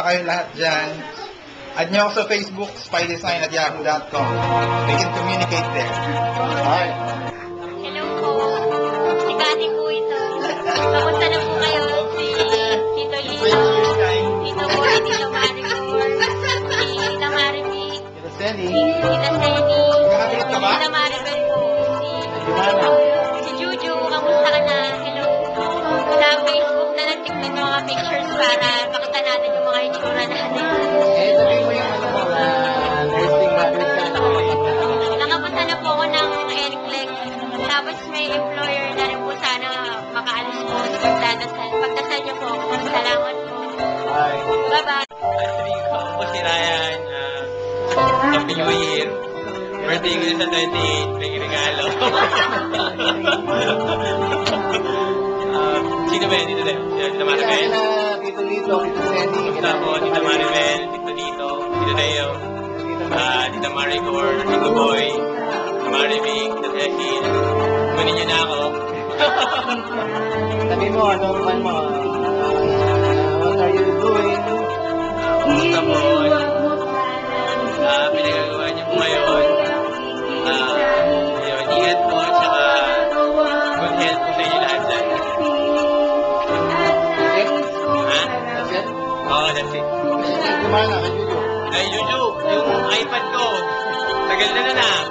kayo lahat dyan. Add nyo ako sa Facebook, spydesign@yahoo.com. We can communicate there. Alright. Hello po. Si Kati po ito. Kamusta na po kayo? Si Tito Lito, Tito Boy, Tito Maricor, si Tita Marivic, Tita Senny. Tita Senny, Nakakabit ka ba? Tita Maribel po, si Juju, kamusta ka na? Hello. Sa Facebook na lang tignan yung mga pictures para makita natin yung mga itsura natin. Sabihin mo yung nursing graduate ka na Nakapunta na po ako ng NCLEX. Tapos may employer na rin po sana makaalis po. Pagdasal niyo po ako. Salamat po. Bye. Bye-bye. Actually, ako po si Ryan. Happy New Year. Birthday ko sa 28. May regalo. Sino ba yan? Dito tayo. Dito Maribel. Tito Lito, Tito Senny. Kumusta po? Tito Maribel. Tito Dito. Tito Teo. Tito Maricor. Tito Boy. Tito Marivic. Tito Cecil. Kunin niyo na ako. Sabihin mo, anong man mo? What are you doing? Kumusta po? Pinagagawa niyo po ngayon. Ayun, ingat po. Tsaka good health po sa inyo lahat dyan. Ha? That's it? Oo, that's it. Kumana ka, Juju. Ay, Juju, yung iPad ko. Tagal na.